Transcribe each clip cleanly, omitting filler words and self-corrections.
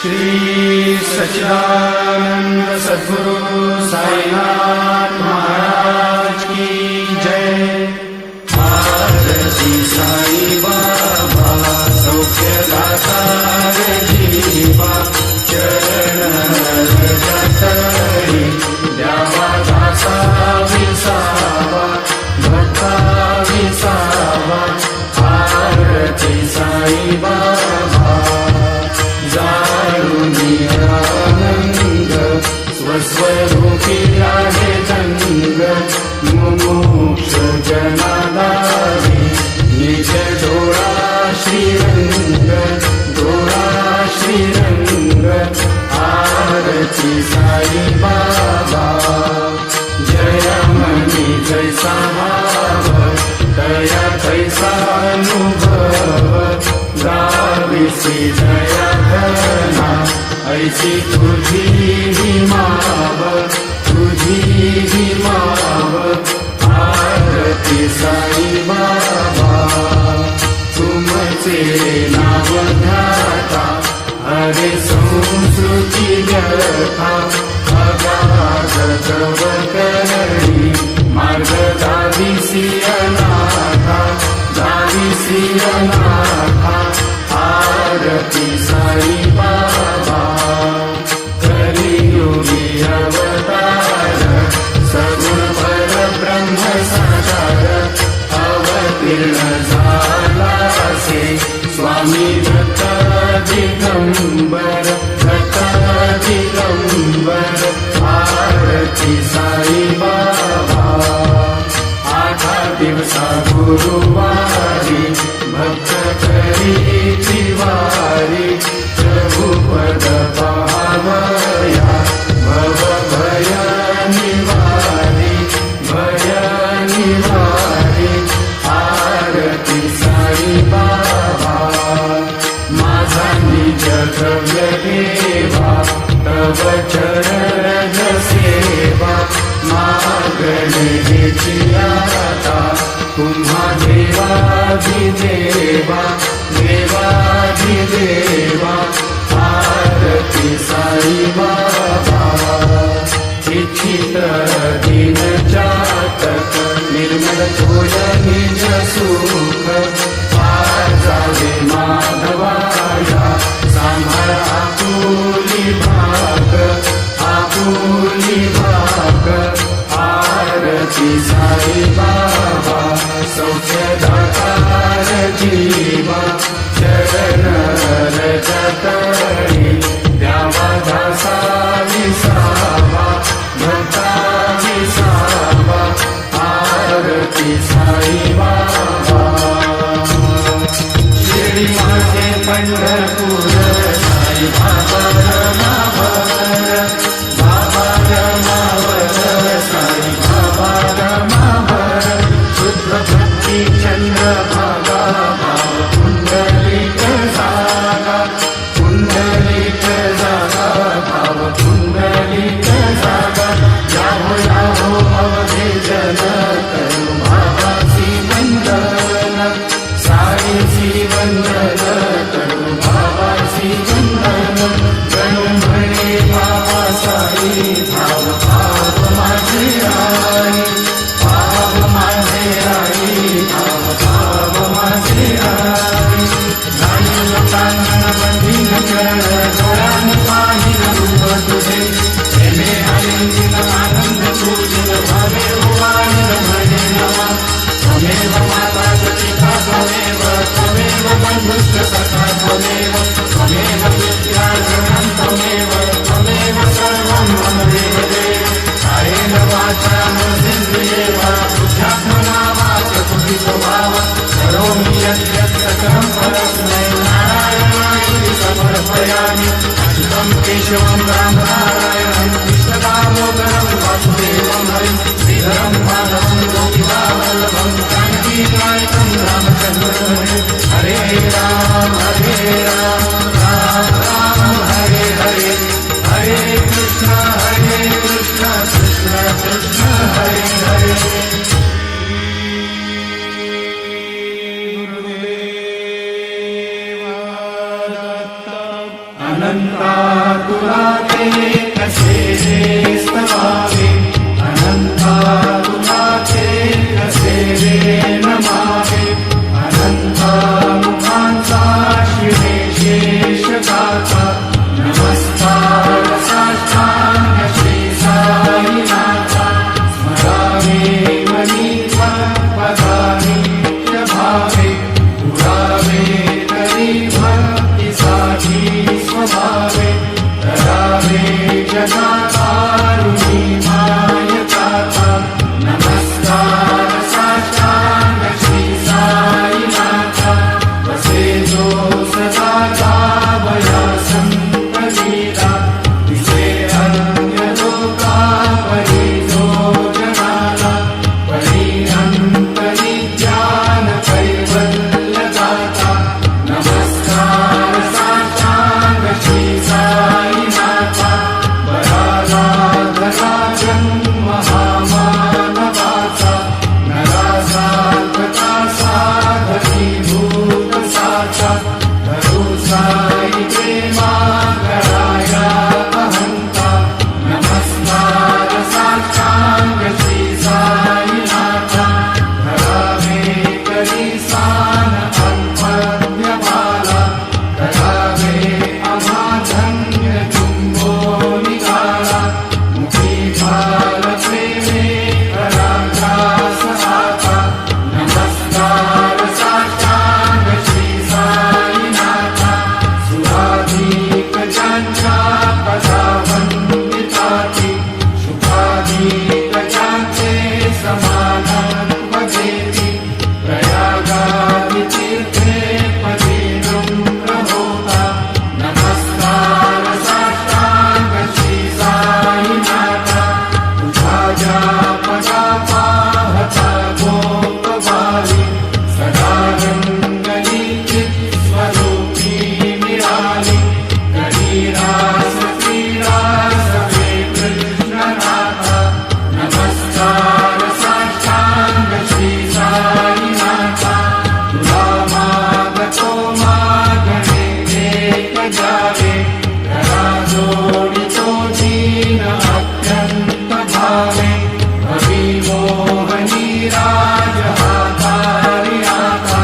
श्री सच्चिदानंद सद्गुरु साईनाथ महाराज की जय। आरती साई बाबा सौख्यदाता रे जीवा, चरण रजतरी द्यावा दासा विसावा, भक्ता विसावा। आरती साई बाबा आनंद स्वस्वरूपी आहे जंग, मुमुक्ष जनादारी निज डोळा श्रीरंग, डोळा श्रीरंग। आरती साई बाबा जय मनी जैसा भाव, दया तैसा अनुभव। गाविसी दया घना ऐसी तुझी ही माव, तुझी ही माव। आरती साई बाबा तुमचे नाव ध्याता, हरे संस्कृती व्यथा। अगाध तव करणी मार्ग दाविसी अनाथा, दाविसी अनाथा। आरती साई बाबा कलियुगी अवतार, सगुण पर ब्रह्म साकार। अवतीर्ण झाला से स्वामी दत्त दिगंबर, दत्त दिगंबर। आरती साई बाबा आठा दिवसा गुरुवारी, भक्त करी तिवारी। प्रभु पद पावया भव भय निवारी, भय निवारी। आरती साई बाबा माझा निज द्रव्य देवा, तव चरण सेवा। मागणेची आता तुम्हा देवाधिदेवा, देवाधिदेवा। आरती साई बाबा इच्छित दिन जातक, निर्मल होय निज सुख। आजावे माधवाया सांभाळ आपुली भाग, आपुली भाग। आरती साई बाबा सौख्यदाता रे जीवा, चरण रजतरी द्यावा दासा विसावा, भक्ता विसावा। आरती साई बाबा शिर्डी माझे पंढरपूर, साई बाबा रमावर, बाबा रमावर, साई बाबा रमावर। शुद्ध भक्ती चंद्रभागा, भाव पुंडलिक जागा, पुंडलिक जागा, भाव पुंडलिक जागा। याहो याहो अवधे जन, करू भावासी वंदन, साईसी वंदन, करू भावासी वंदन। गणु अनंता तुला ते कसे रे स्तवावे, अनंता तुला ते कसे रे नमावे, अनंता मुखांचा शिवे शेष गाथा, नमस्कार साष्टांग श्री साईनाथा, स्मरावे मनी पदानी भावे, पुरावे तरी भक्तीसाठी स्वभावे, करावे जगाकारुणी मायकाता, नमस्कार साष्टांग श्री साईनाथा, बसे जो सदा गावया संतलीला, दिसे अन्य लोकापरी जो जनाला, परी अंतरी ज्ञान कैवल्य दाता, नमस्कार साष्टांग श्री साईनाथा, बराला धरा जन्म हा मानवाचा, नरासा कथा साधती भूत साचा, धरू साई प्रेमा कराया अहंता, नमस्कार साष्टांग श्री साईनाथा, धरावे करी सान अल्पज्ञपाला, करावे अमाधन्य चुंबो निघाला, मुखी भाल प्रेमे कराग्रास आता, नमस्कार साष्टांग श्री साईनाथा, सुराधिक ज्यांच्या पदावंदिताती, शुभाधिक ज्यांचे समानत्व देती, प्रयागादि तीर्थे पदी नम्र होता, नमस्कार साष्टांग श्री साईनाथा, तुझा ज्या पदा पाहता गोपवाली, सदा रंगली चित स्वरूपी मिळाली, करी रास क्रीडा सवे कृष्णनाथा, नमस्कार साष्टांग श्री साईनाथा, तुला मागतो मागणे एक जावे, करा जोडितो दीन अत्यंत भावे, भवी मोहनी राज हातारी आता,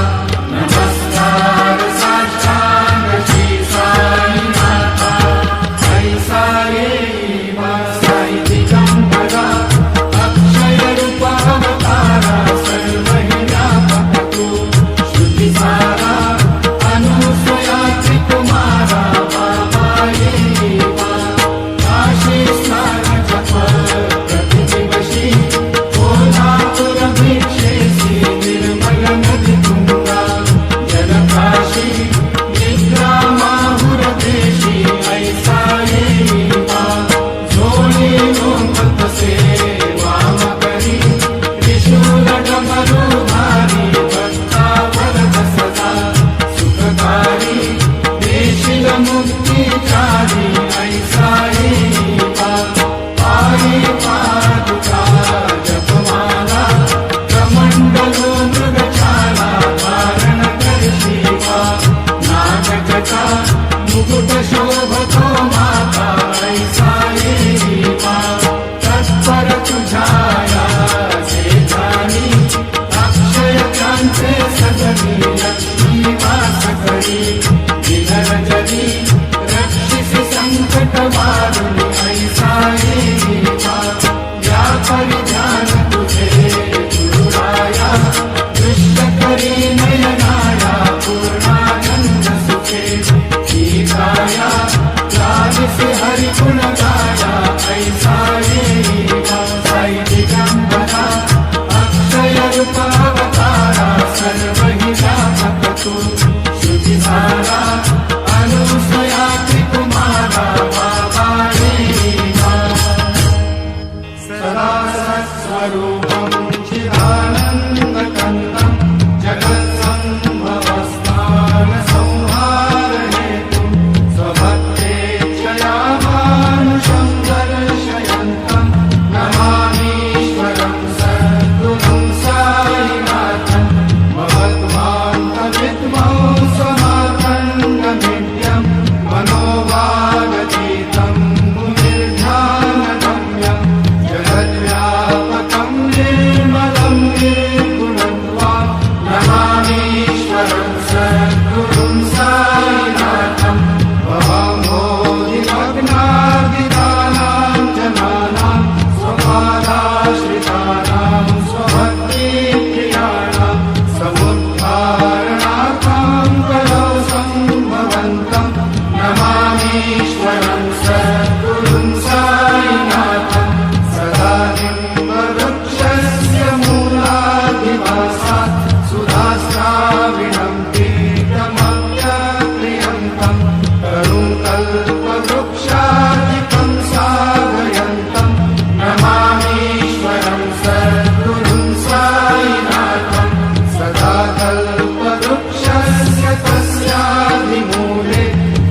नमस्कार साष्टांग श्री साईनाथा, ऐसा येईवा साई दिगंबरा, अक्षय रूप अवतारा, सर्व हि व्यापक तू, श्रुतिसारा अनुसया त्रिकुमारा, बाबा येईवा काशी स्नान जप प्रतिदिवशी, कोल्हापूर भिक्षेसी निर्मल नदी तुंगा, जलकाशी निद्रा माहुर देशी, ऐसा येईवा जोडी नोंदत से वाम करी, त्रिशूल डमरू धारी, भक्ता वरद सदा सुखकारी, देशील मुक्तीचारी, ऐसा येईवा पायी पादुका जपमाला, कमंडलो मृगछाला, धारण करशिवा, नागजटा मुकुट शोभतो माता, ऐसा येईवा तत्पर तुझाया जे जाणी, अक्षय कांचे सगळी लक्ष्मी वास करी, दिनरंजनी रक्षिसी संकट वारुणी, ऐसा येईवा या परिधान तुझे गुरुराया, दृष्ट करी नयनाया पूर्णानंद सुखे, ही काया लालिसी हरिगुण गाया, ऐसा येईवा साई दिगंबरा, अक्षय रूप अवतारा, सर्व हि व्यापक तू, श्रुतिसारा अनुसया त्रिकुमारा, बाबा येईवा कल्पवृक्षादिकं साधयन्तं नमामीश्वरं सद्गुरुं साईनाथं सदा कल्पवृक्षस्य तस्यादिमूले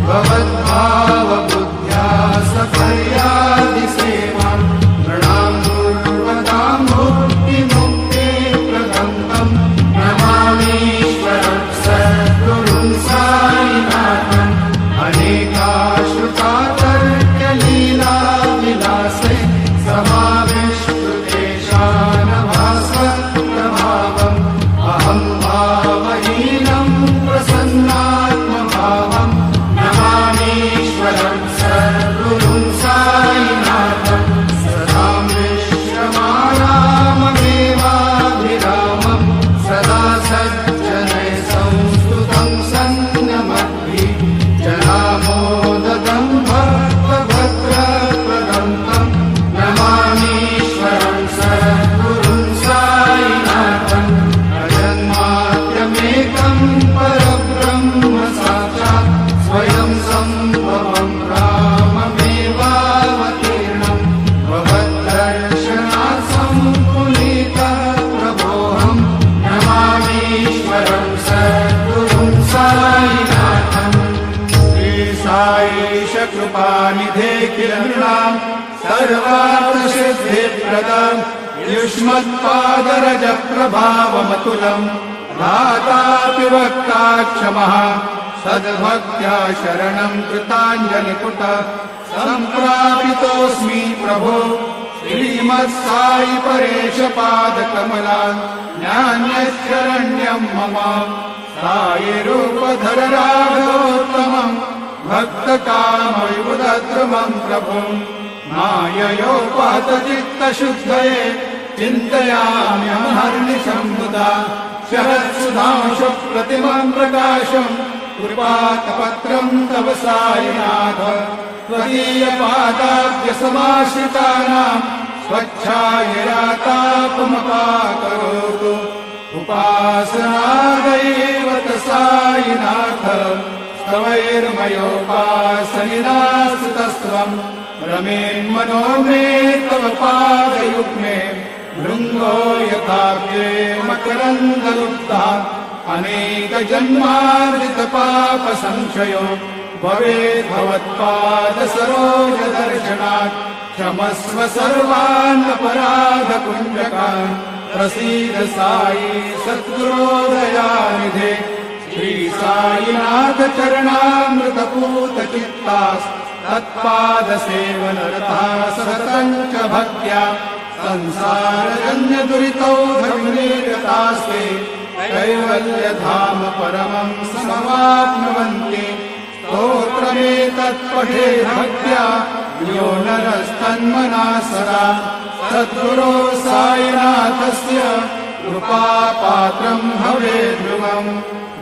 भवद्भावबुद्ध्या सफल्यादिसेवां नृणां दुर्वदां मुक्तिमुक्तिप्रदं नमामीश्वरं सद्गुरुं साईनाथम् अनेकाश्रुतातर्क्यलीलाविलासे समाविष्टुतेषानभास्वप्रभावम् अहं भावहीनं प्रसन्नात्मभावम् नमामीश्वरं सद्गुरुं साईनाथम् सदा विश्रमाणाममेवाभिरामम् सदा सज्जनैः संस्तुतं सन्नमद्भिः जनामोदतं भक्तभद्रप्रदं नमामीश्वरं सद्गुरुं साईनाथम् अजन्माद्यमेकं परब्रह्म साक्षात् स्वयं सम्भवं राममेवावतीर्णं भवद्दर्शनात् सम्पुनीतः प्रभोऽहं नमामीश्वरं सद्गुरुं साईनाथम् साईश कृपानिधे किल नृणां सर्वार्थसिद्धिप्रदं युष्मत्पादरजप्रभावमतुलं धातापि वक्ता क्षमः सद्भक्त्या शरणं कृताञ्जलिपुट सम्प्रापितोऽस्मि प्रभो श्रीमत्साई परेश पादकमला नान्यशरण्यं मम साईरूपधर राघवोत्तमम् भक्तकामविबुधद्रुमं प्रभुं माययोपहतचित्तशुद्धये चिन्तयाम्यहर्निशं मुदा शरत्सुधांशुप्रतिमं प्रकाशं कृपातपत्रं तव साईनाथ त्वदीयपादाब्जसमाश्रितानां स्वच्छायया तापमपाकरोतु उपासनादैवत साईनाथ तवैर्मयोपासनिनास्तस्त्वं रमेन्मनो मे तव पादयुग्मे भृङ्गो यथाब्जे मकरन्दलुब्धा अनेकजन्मार्जितपापसंशयो भवेत् भवत्पादसरोजदर्शनात् क्षमस्व सर्वान् अपराधकुञ्जकान् प्रसीद साई सद्गुरो दयानिधे श्री साईनाथ चरणामृतपूतचित्तास् तत्पादसेवनरता सततं च भक्त्या संसारजन्यदुरितौ धर्मनिरतास्ते कैवल्यधाम परमं समवाप्नुवन्ति स्तोत्रमेतत्पठे भक्त्या यो नरस्तन्मना सदा सद्गुरो साईनाथस्य कृपापात्रं भवेद्ध्रुवम्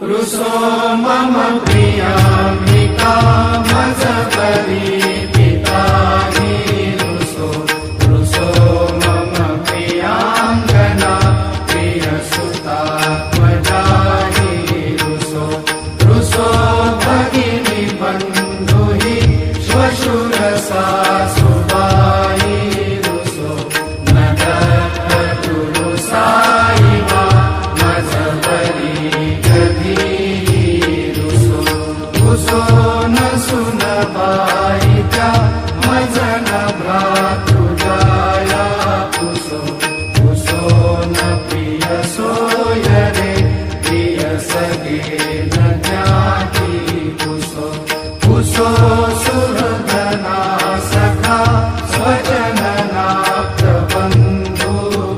रुसो मम प्रियाम्बिका मजपरी पिताहि रुसो मम प्रियाङ्गना प्रियसुता त्वजाहि रुसो भगिनी बन्धुहि श्वशुरसा सुबाहि रुसो नगरतुरु साई मा मजपरी रुसो न सुनबाईच्या मजन भ्रातृजाया पुसो न प्रिय सोयरे प्रिय सगे न ज्ञाती पुसो सुहृदना सखा स्वजनना प्रबंधु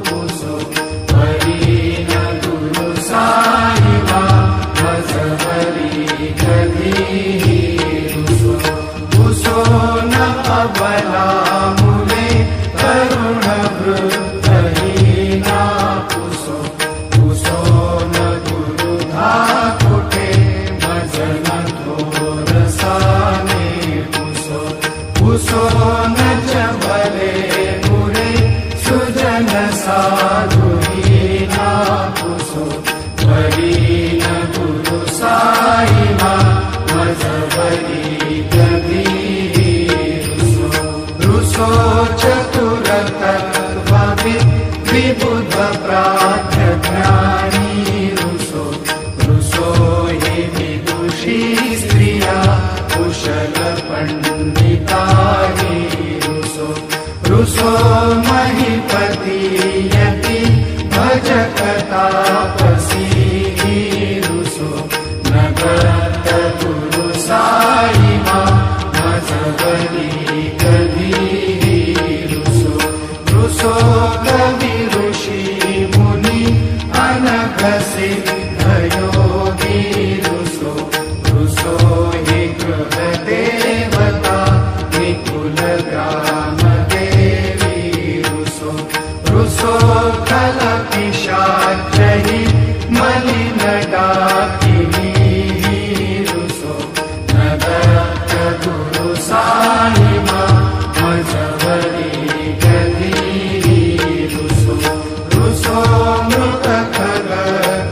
पुसो वरीन गुरु साई मा मजहरी रुसो न अबला मुले करुण वृद्धहीना पुसो न गुरुधा कुटे भजन थोरसाने पुसो न चबले मुरे सुजन साधुहीना पुसो वरीन गुरु साई मा मजहरी रुसो महीपति यति भजकतापसी रुसो नगत गुरु साई मां मजबरी कभी रुसो रुसो कवि ऋषि मुनि अनघ सिद्ध योगी रुसो रुसो हि गृह देवता विपुल ग्राम देवी रुसो रुसो खल पिशाचहि मलिन डाकिनी रुसो नगत गुरु साई मां मजबरी गधी रुसो रुसो मृत खग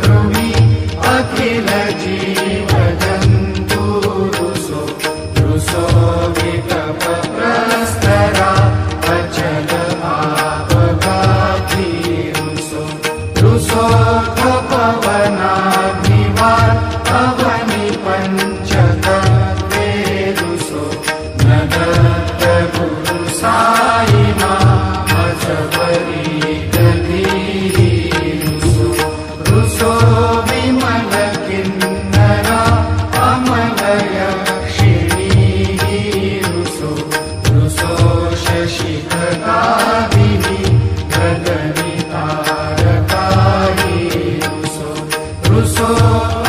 कृमि अखिल जीव जन्तु रुसो रुसो विकप प्रस्तरा अचल आपघाती रुसो रुसो पवनाभिमान अवनि पंचतत्वे रुसो नगत गुरु साई मां मजबरी गधी रुसो रुसो विमल किन्नरा अमल यक्षिणी रुसो रुसो शशिखगादिनी गगनि तारकाई रुसो रुसो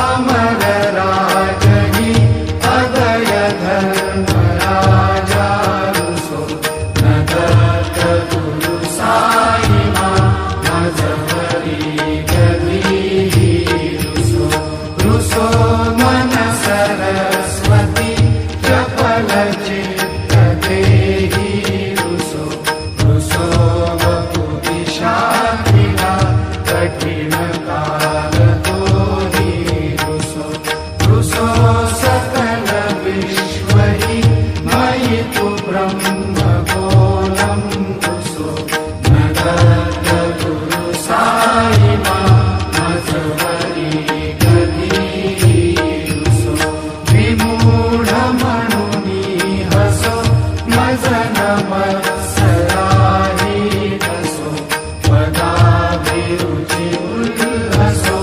अमर राजहि अदय धर्मराजा रुसो नगत गुरु साई मां मजबरी गधी रुसो रुसो मन सरस्वती चपल चित्त देहि रुसो रुसो वपु विशाखिना कठिन काल तोहि रुसो रुसो सकल विश्वहि मयि तु ब्रह्म गोलम रुसो नगत गुरु साई मां मजबरी गधी रुसो विमूढ मणुनि हसो मजन मत्सराहि हसो पदाभिरुचि उल्लसो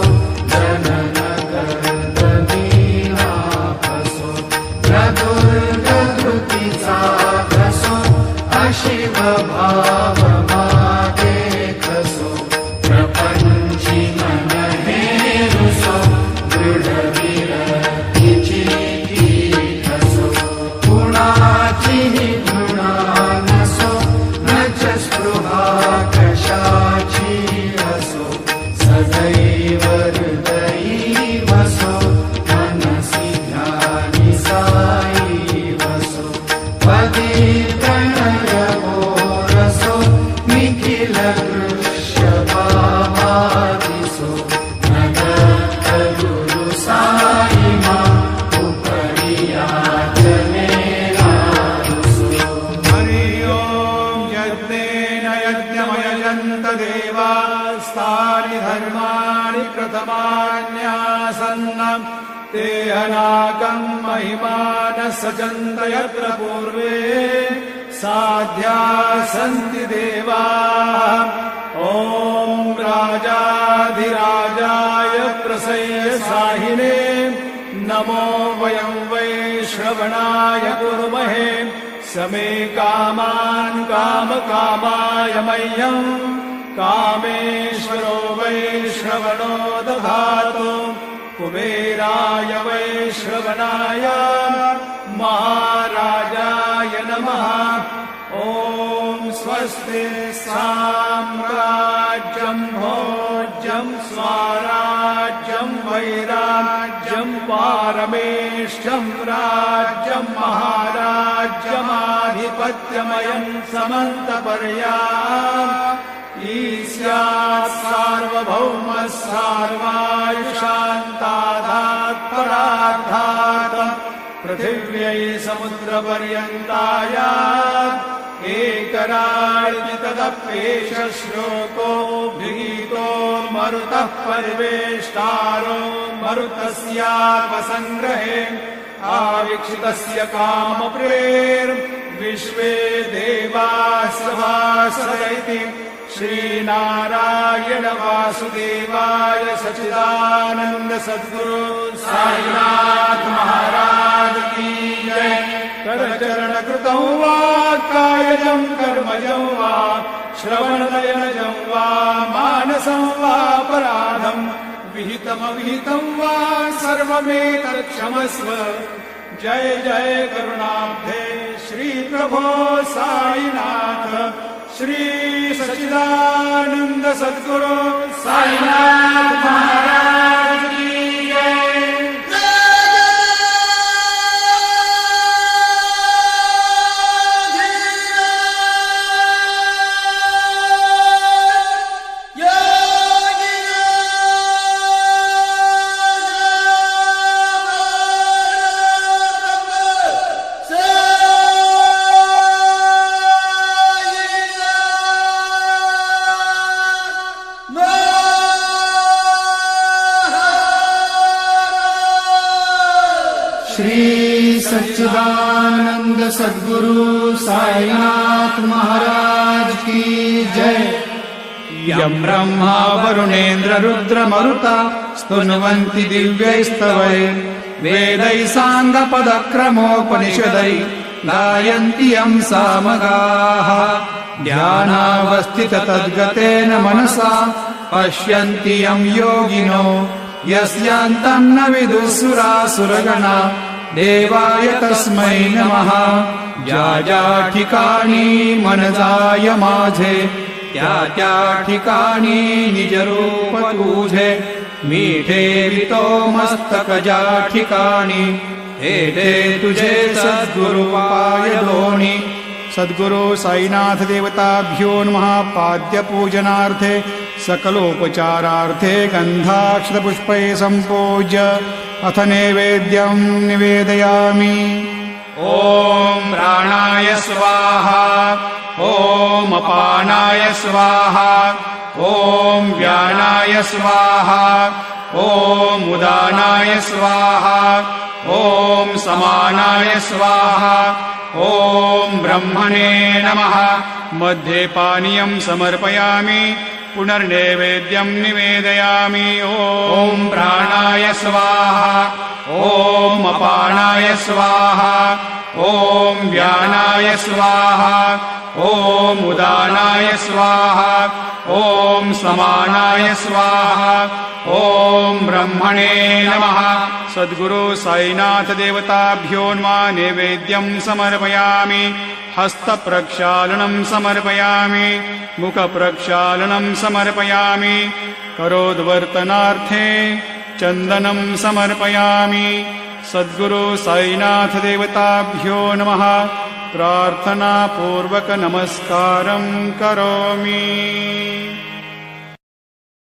जनन कर्दनीना हसो प्रदुर्गधृतिचा घसो अशिव भाव मागे खसो प्रपंची मन हे रुसो दृढ विरक्तीची खसो गुणाची गुणा नसो नच स्पृहा कशाची असो सदैव हृदयी वसो मनसि ध्यानि साई वसो पदी प्रणय रसो निखिल दृश्य भावादिसो नगत गुरु साई मां उपरि याचनेना रुसो हरि ओम यज्ञेन यज्ञमयजन्त देवास्तानि धर्माणि प्रथमान्यासन्नम् ते अनाकं महिमानः सचन्त यत्र पूर्वे साध्या सन्ति देवाः ॐ राजाधिराजाय प्रसय्य साहिने नमो वयं वै श्रवणाय कुर्महे समे कामान् कामकामाय मह्यम् कामेश्वरो वै श्रवणो दधातु कुबेराय वै श्रवणाय महाराजाय नमः ॐ स्वस्ति साम्राज्यं भोज्यं स्वराज्यं वैराज्यं पारमेष्ठ्यं राज्यं महाराज्यमाधिपत्यमयं समन्तपर्याम् ईस्यात् सार्वभौमः सार्वायुषान्ताधात् परार्धात् पृथिव्यै समुद्रपर्यन्ताय एकराज्ञितदप्येष श्लोको गृहीतो मरुतः परिवेष्टारो मरुतस्यापसङ्ग्रहे आवीक्षितस्य कामप्रेर्विश्वे देवाः सभासद इति श्रीनारायण वासुदेवाय सच्चिदानन्द सद्गुरु साईनाथ महाराज की जय। करचरणकृतं वा कायजं कर्मजं वा श्रवणनयनजं वा मानसं वापराधं विहितमविहितं वा सर्वमेतत्क्षमस्व। जय जय करुणाब्धे श्री प्रभो साईनाथ श्री सच्चिदानंद सद्गुरु साईनाथ महाराज की जय। श्री सच्चिदानंद सद्गुरु साईनाथ महाराज की जय। यं ब्रह्मा वरुणेन्द्र रुद्र मरुता स्तुन्वन्ति दिव्यैस्तवैः वेदैः साङ्गपदक्रमोपनिषदैः गायन्ति यं सामगाः। ध्यानावस्थित तद्गतेन मनसा पश्यन्ति यं योगिनो यस्यान्तं न विदुः सुरासुरगणा देवाय तस्मै नमः। ज्या ज्या ठिकाणी मन जाय माझे त्या त्या ठिकाणी निज रूप तुझे मीठे वितो मस्तक ज्या ठिकाणी हे दे तुझे सद्गुरु पाय दोणी। सद्गुरु साईनाथ देवताभ्यो नमः। पाद्य पूजनार्थे सकलोपचारार्थे गन्धाक्षतपुष्पैः सम्पूज्य अथ नैवेद्यं निवेदयामि। ॐ प्राणाय स्वाहा ॐ अपानाय स्वाहा ॐ व्यानाय स्वाहा ॐ उदानाय स्वाहा ॐ समानाय स्वाहा ॐ ब्रह्मणे नमः। मध्ये पानीयं समर्पयामि पुनर्नैवेद्यं निवेदयामि। ॐ प्राणाय स्वाहा ॐ अपानाय स्वाहा ॐ व्यानाय स्वाहा ॐ उदानाय स्वाहा ॐ समानाय स्वाहा ॐ ब्रह्मणे नमः। सद्गुरु साईनाथ देवताभ्यो नमः। नैवेद्यं समर्पयामि। हस्तप्रक्षालनं समर्पयामि। मुखप्रक्षालनं समर्पयामि। करोद्वर्तनार्थे चन्दनं समर्पयामि। सद्गुरु साईनाथ देवताभ्यो नमः। प्रार्थनापूर्वक नमस्कारं करोमि।